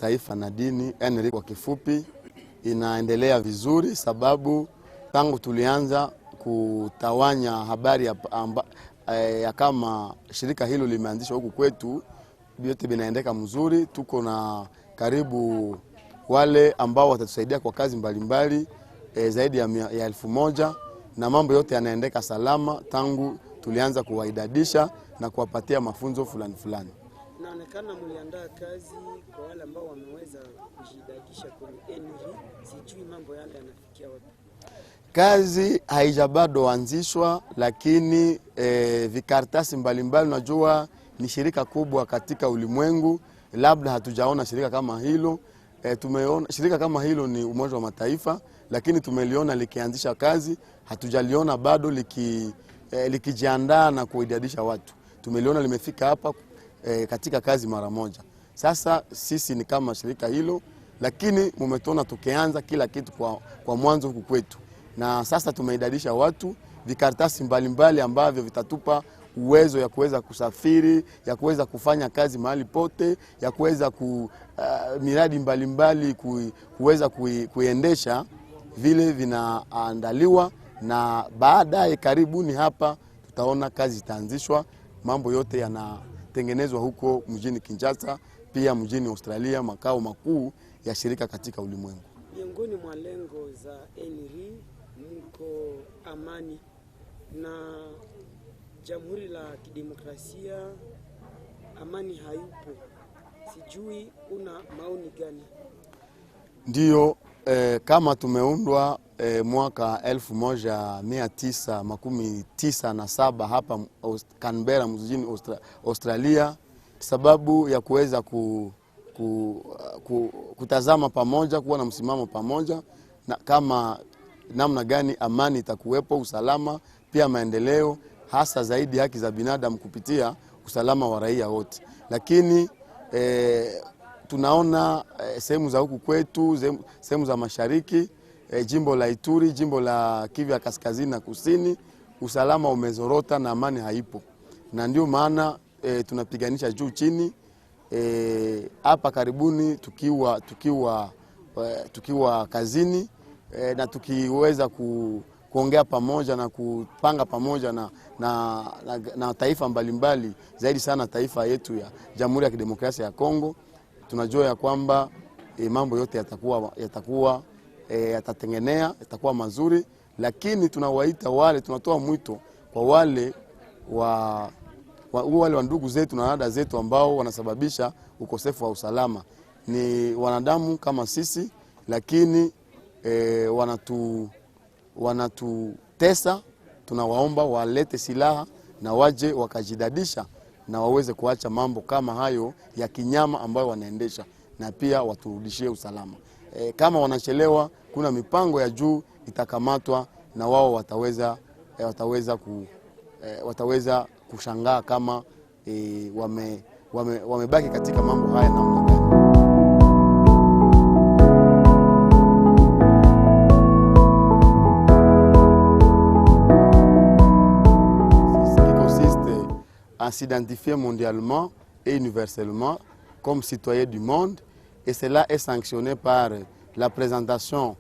Taifa na Dini, ENRI kwa kifupi, inaendelea vizuri sababu tangu tulianza kutawanya habari ya kama shirika hilo limeanzishwa huku kwetu, vyote vinaendeka mzuri. Tuko na karibu wale ambao watatusaidia kwa kazi mbalimbali zaidi ya 1,000 na mambo yote yanaendeka salama tangu tulianza kuwaidadisha na kuwapatia mafunzo fulani fulani. Inaonekana mliandaa kazi kwa wale ambao wameweza kujidadisha kwenye ENRI, sijui mambo yale yanafikia wapi. Kazi haijabado anzishwa, lakini vikartasi mbalimbali, unajua ni shirika kubwa katika ulimwengu, labda hatujaona shirika kama hilo. Tumeona shirika kama hilo ni Umoja wa Mataifa, lakini tumeliona likianzisha kazi, hatujaliona bado likijiandaa na kuidadisha watu. Tumeliona limefika hapa katika kazi mara moja. Sasa sisi ni kama shirika hilo, lakini mumetona tukianza kila kitu kwa mwanzo huku kwetu. Na sasa tumeidadisha watu, vikartasi mbalimbali ambavyo vitatupa uwezo ya kuweza kusafiri, ya kuweza kufanya kazi mahali pote, ya kuweza miradi mbalimbali kuweza kuiendesha, vile vinaandaliwa, na baadaye karibuni hapa tutaona kazi itaanzishwa. Mambo yote yanatengenezwa huko mjini Kinshasa, pia mjini Australia, makao makuu ya shirika katika ulimwengu. Miongoni mwa lengo za ENRI mko amani na Jamhuri la Kidemokrasia, amani hayupo. Sijui una maoni gani? Ndiyo, kama tumeundwa mwaka 1997 hapa Canberra mjini Australia, sababu ya kuweza kutazama pamoja, kuwa na msimamo pamoja, na kama namna gani amani itakuwepo, usalama, pia maendeleo, hasa zaidi haki za binadamu kupitia usalama wa raia wote. Lakini tunaona sehemu za huku kwetu, sehemu za mashariki, jimbo la Ituri, jimbo la Kivu ya kaskazini na kusini, usalama umezorota na amani haipo. Na ndio maana tunapiganisha juu chini. Hapa karibuni tukiwa kazini na tukiweza kuongea pamoja na kupanga pamoja na taifa mbalimbali, zaidi sana taifa yetu ya Jamhuri ya Kidemokrasia ya Kongo, tunajua ya kwamba mambo yote yatakuwa mazuri. Lakini tunawaita wale, tunatoa mwito kwa wale wa ndugu zetu na dada zetu ambao wanasababisha ukosefu wa usalama. Ni wanadamu kama sisi, lakini wanatutesa. Tunawaomba walete silaha na waje wakajidadisha na waweze kuacha mambo kama hayo ya kinyama ambayo wanaendesha, na pia waturudishie usalama. Kama wanachelewa, kuna mipango ya juu itakamatwa, na wao wataweza kushangaa kama wamebaki katika mambo haya namna gani. À s'identifier mondialement et universellement comme citoyen du monde, et cela est sanctionné par la présentation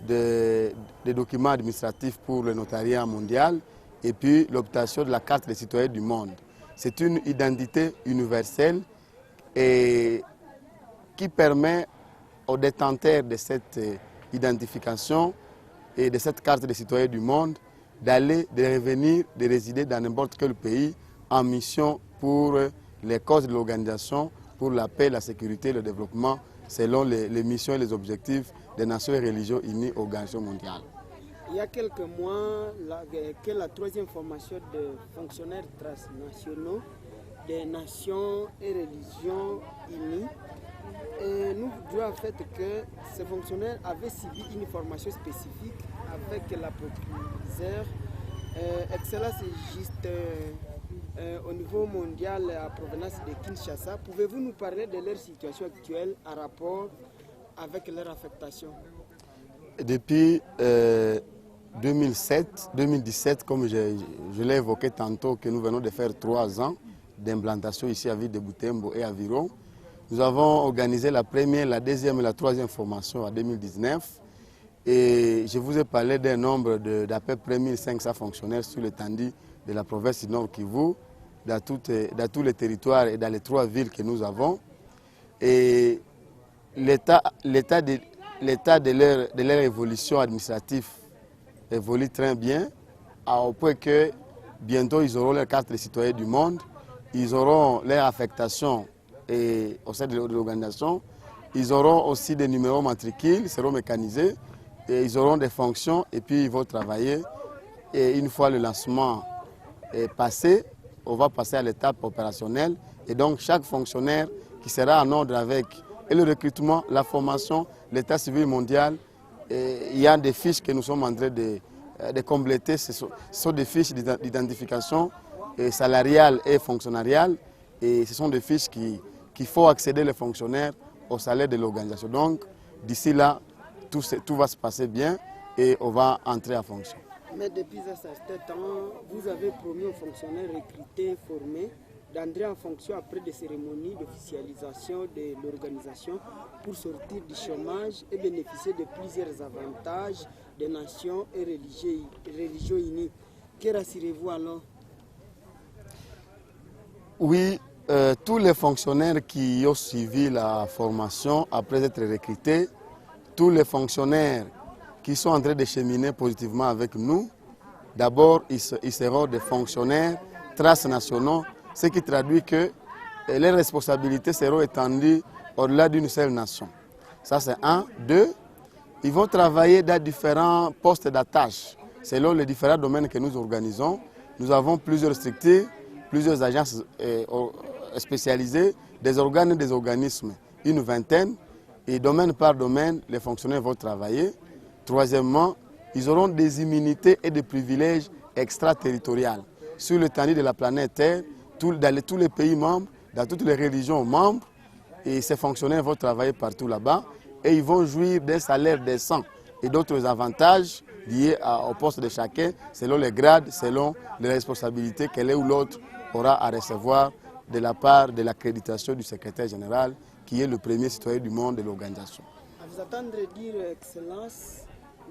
des documents administratifs pour le notariat mondial et puis l'obtention de la carte des citoyens du monde. C'est une identité universelle et qui permet aux détenteurs de cette identification et de cette carte des citoyens du monde d'aller, de revenir, de résider dans n'importe quel pays en mission pour les causes de l'organisation, pour la paix, la sécurité et le développement, selon les missions et les objectifs des Nations et Religions Unies, Organisation mondiale. Il y a quelques mois, que la troisième formation de fonctionnaires transnationaux des Nations et Religions Unies, et nous disons en fait que ces fonctionnaires avaient suivi une formation spécifique avec la procureure. Excellence c'est juste au niveau mondial à provenance de Kinshasa. Pouvez-vous nous parler de leur situation actuelle en rapport avec leur affectation? Depuis 2017, comme je l'ai évoqué tantôt, que nous venons de faire 3 ans d'implantation ici à Ville de Butembo et à Viron, Nous avons organisé la première, la deuxième et la troisième formation en 2019. Et je vous ai parlé d'un nombre d'à peu près 1500 fonctionnaires sur l'étendue de la province du Nord Kivu, dans tous les territoires et dans les 3 villes que nous avons. Et l'état de leur évolution administrative évolue très bien, au point que bientôt ils auront leur carte de citoyen du monde, ils auront leur affectation au sein de l'organisation, ils auront aussi des numéros matricules, ils seront mécanisés, et ils auront des fonctions et puis ils vont travailler. Et une fois le lancement est passé, on va passer à l'étape opérationnelle. Et donc chaque fonctionnaire qui sera en ordre avec le recrutement, la formation, l'état civil mondial, il y a des fiches que nous sommes en train de compléter. Ce sont des fiches d'identification salariale et fonctionnariale. Et ce sont des fiches qu'il faut accéder les fonctionnaires au salaire de l'organisation. Donc d'ici là, tout va se passer bien et on va entrer en fonction. Mais depuis un certain temps, vous avez promis aux fonctionnaires recrutés, formés, d'entrer en fonction après des cérémonies d'officialisation de l'organisation pour sortir du chômage et bénéficier de plusieurs avantages des nations et religions unies. Que rassurez-vous alors? Oui, tous les fonctionnaires qui ont suivi la formation après être recrutés, tous les fonctionnaires qui sont en train de cheminer positivement avec nous, d'abord ils seront des fonctionnaires transnationaux, ce qui traduit que les responsabilités seront étendues au-delà d'une seule nation. Ça c'est un. 2, ils vont travailler dans différents postes d'attache selon les différents domaines que nous organisons. Nous avons plusieurs structures, plusieurs agences spécialisées, des organes et des organismes, une vingtaine. Et domaine par domaine, les fonctionnaires vont travailler. Troisièmement, ils auront des immunités et des privilèges extraterritoriaux sur l'étendue de la planète Terre, dans tous les pays membres, dans toutes les religions membres. Et ces fonctionnaires vont travailler partout là-bas et ils vont jouir d'un salaire décent et d'autres avantages liés au poste de chacun, selon les grades, selon les responsabilités que l'un ou l'autre aura à recevoir de la part de l'accréditation du secrétaire général, qui est le premier citoyen du monde de l'organisation. À vous attendre dire, Excellence,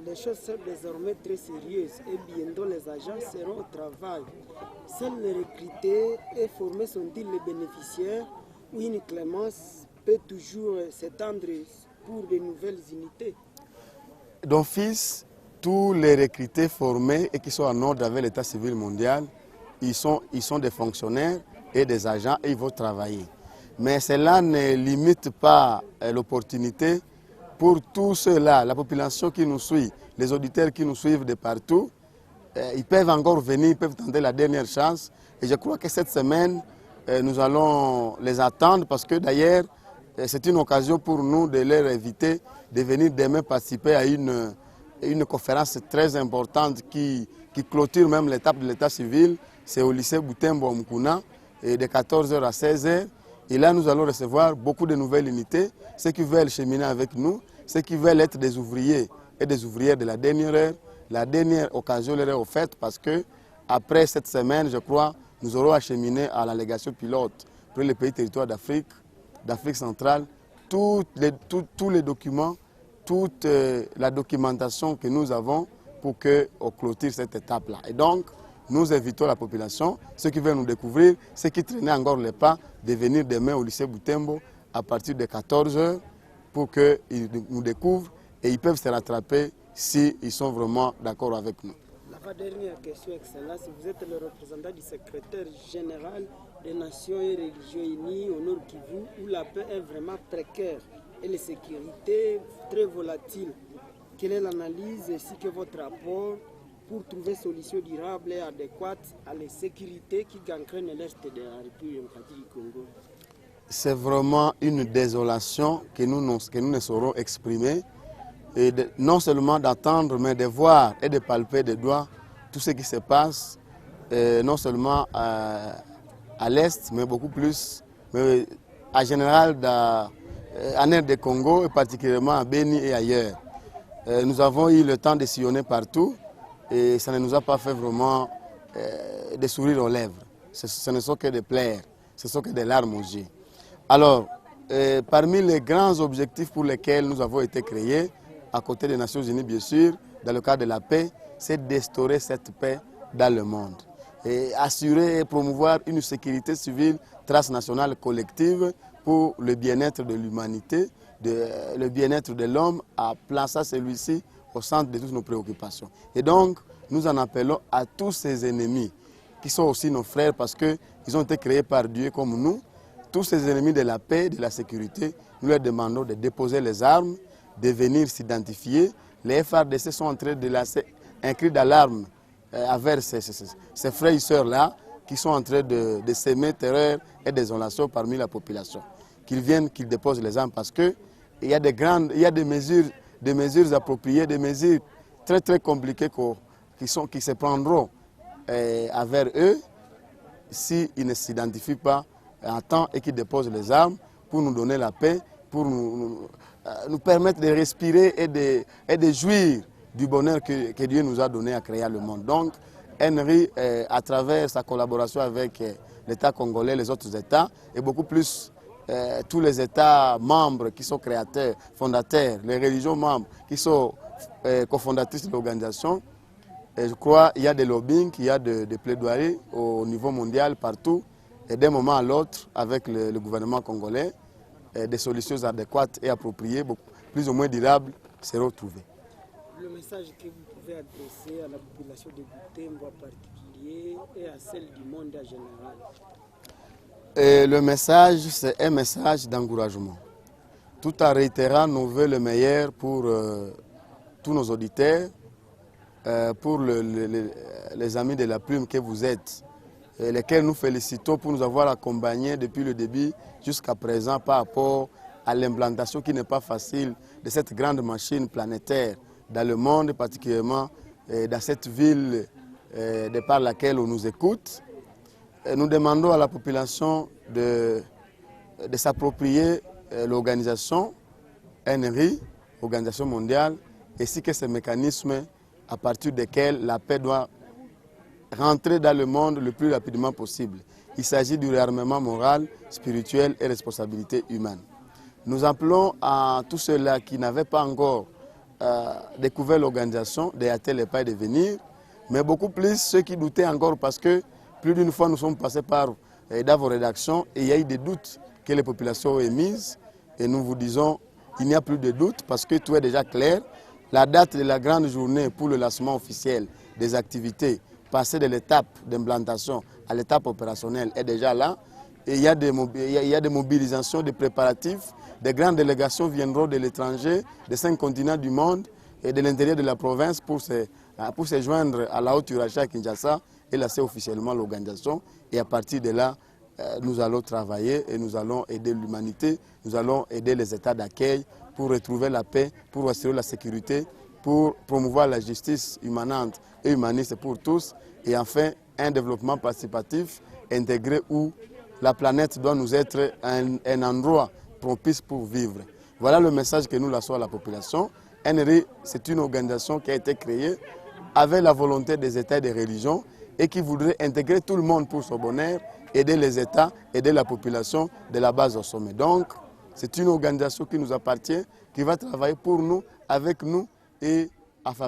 les choses sont désormais très sérieuses et bientôt les agents seront au travail. Seuls les recrutés et formés sont-ils les bénéficiaires ou une clémence peut toujours s'étendre pour de nouvelles unités? D'office, tous les recrutés formés et qui sont en ordre avec l'état civil mondial, ils sont des fonctionnaires et des agents et ils vont travailler. Mais cela ne limite pas l'opportunité pour tous ceux-là, la population qui nous suit, les auditeurs qui nous suivent de partout. Ils peuvent encore venir, ils peuvent tenter la dernière chance. Et je crois que cette semaine, nous allons les attendre parce que d'ailleurs, c'est une occasion pour nous de leur inviter de venir demain participer à une conférence très importante qui clôture même l'étape de l'état civil. C'est au lycée Butembo Mukuna, de 14h à 16h. Et là, nous allons recevoir beaucoup de nouvelles unités, ceux qui veulent cheminer avec nous, ceux qui veulent être des ouvriers et des ouvrières de la dernière heure. La dernière occasion leur est offerte parce que après cette semaine, je crois, nous aurons acheminé à la légation pilote pour les pays territoires d'Afrique centrale, tous les documents, toute la documentation que nous avons pour qu'on clôture cette étape-là. Et donc, nous invitons la population, ceux qui veulent nous découvrir, ceux qui traînaient encore les pas, de venir demain au lycée Butembo à partir de 14h pour qu'ils nous découvrent et ils peuvent se rattraper s'ils sont vraiment d'accord avec nous. La dernière question, Excellence, vous êtes le représentant du secrétaire général des Nations et Religions Unies au Nord Kivu, où la paix est vraiment précaire et la sécurité très volatile. Quelle est l'analyse ainsi que votre rapport pour trouver des solutions durables et adéquates à la sécurité qui gangrène l'Est de la République démocratique du Congo? C'est vraiment une désolation que nous ne saurons exprimer. Et non seulement d'attendre, mais de voir et de palper des doigts tout ce qui se passe, non seulement à l'Est, mais beaucoup plus, mais en général en Est du Congo, et particulièrement à Beni et ailleurs. Nous avons eu le temps de sillonner partout et ça ne nous a pas fait vraiment des sourires aux lèvres. Ce ne sont que des pleurs, ce ne sont que des larmes aux yeux. Alors, parmi les grands objectifs pour lesquels nous avons été créés, à côté des Nations Unies bien sûr, dans le cadre de la paix, c'est d'instaurer cette paix dans le monde. Et assurer et promouvoir une sécurité civile transnationale collective pour le bien-être de l'humanité, le bien-être de l'homme, en plaçant celui-ci au centre de toutes nos préoccupations. Et donc, nous en appelons à tous ces ennemis, qui sont aussi nos frères parce qu'ils ont été créés par Dieu comme nous. Tous ces ennemis de la paix, de la sécurité, nous leur demandons de déposer les armes, de venir s'identifier. Les FARDC sont en train de lancer un cri d'alarme envers ces frères et sœurs-là qui sont en train de s'aimer terreur et désolation parmi la population. Qu'ils viennent, qu'ils déposent les armes parce qu'il y a des mesures appropriées, des mesures très très compliquées qui se prendront envers eux s'ils ne s'identifient pas à temps et qu'ils déposent les armes pour nous donner la paix, pour nous permettre de respirer et de jouir du bonheur que Dieu nous a donné à créer le monde. Donc, Henry, à travers sa collaboration avec l'État congolais, les autres États, et beaucoup plus tous les États membres qui sont créateurs, fondateurs, les religions membres qui sont cofondatrices de l'organisation, je crois qu'il y a des lobbying, il y a des plaidoiries au niveau mondial, partout, et d'un moment à l'autre, avec le gouvernement congolais, des solutions adéquates et appropriées, plus ou moins durables, seront trouvées. Le message que vous pouvez adresser à la population de Butembo en particulier et à celle du monde en général? Le message, c'est un message d'encouragement. Tout en réitérant nos voeux le meilleur pour tous nos auditeurs, pour les amis de la plume que vous êtes, lesquels nous félicitons pour nous avoir accompagnés depuis le début jusqu'à présent par rapport à l'implantation qui n'est pas facile de cette grande machine planétaire dans le monde, particulièrement dans cette ville de par laquelle on nous écoute. Nous demandons à la population de s'approprier l'organisation NRI, Organisation mondiale, ainsi que ces mécanismes à partir desquels la paix doit rentrer dans le monde le plus rapidement possible. Il s'agit du réarmement moral, spirituel et responsabilité humaine. Nous appelons à tous ceux-là qui n'avaient pas encore découvert l'organisation de hâter les pas et de venir, mais beaucoup plus ceux qui doutaient encore parce que plus d'une fois nous sommes passés par dans vos rédactions et il y a eu des doutes que les populations ont émises et nous vous disons il n'y a plus de doute parce que tout est déjà clair. La date de la grande journée pour le lancement officiel des activités, passer de l'étape d'implantation à l'étape opérationnelle est déjà là. Et il y a des mobilisations, des préparatifs. Des grandes délégations viendront de l'étranger, des 5 continents du monde et de l'intérieur de la province pour se joindre à la haute hiérarchie à Kinshasa et lancer officiellement l'organisation. Et à partir de là, nous allons travailler et nous allons aider l'humanité, nous allons aider les États d'accueil pour retrouver la paix, pour assurer la sécurité, pour promouvoir la justice humanante et humaniste pour tous, et enfin un développement participatif intégré où la planète doit nous être un endroit propice pour vivre. Voilà le message que nous lançons à la population. NRI, c'est une organisation qui a été créée avec la volonté des États et des religions et qui voudrait intégrer tout le monde pour son bonheur, aider les États, aider la population de la base au sommet. Donc, c'est une organisation qui nous appartient, qui va travailler pour nous, avec nous et à faveur.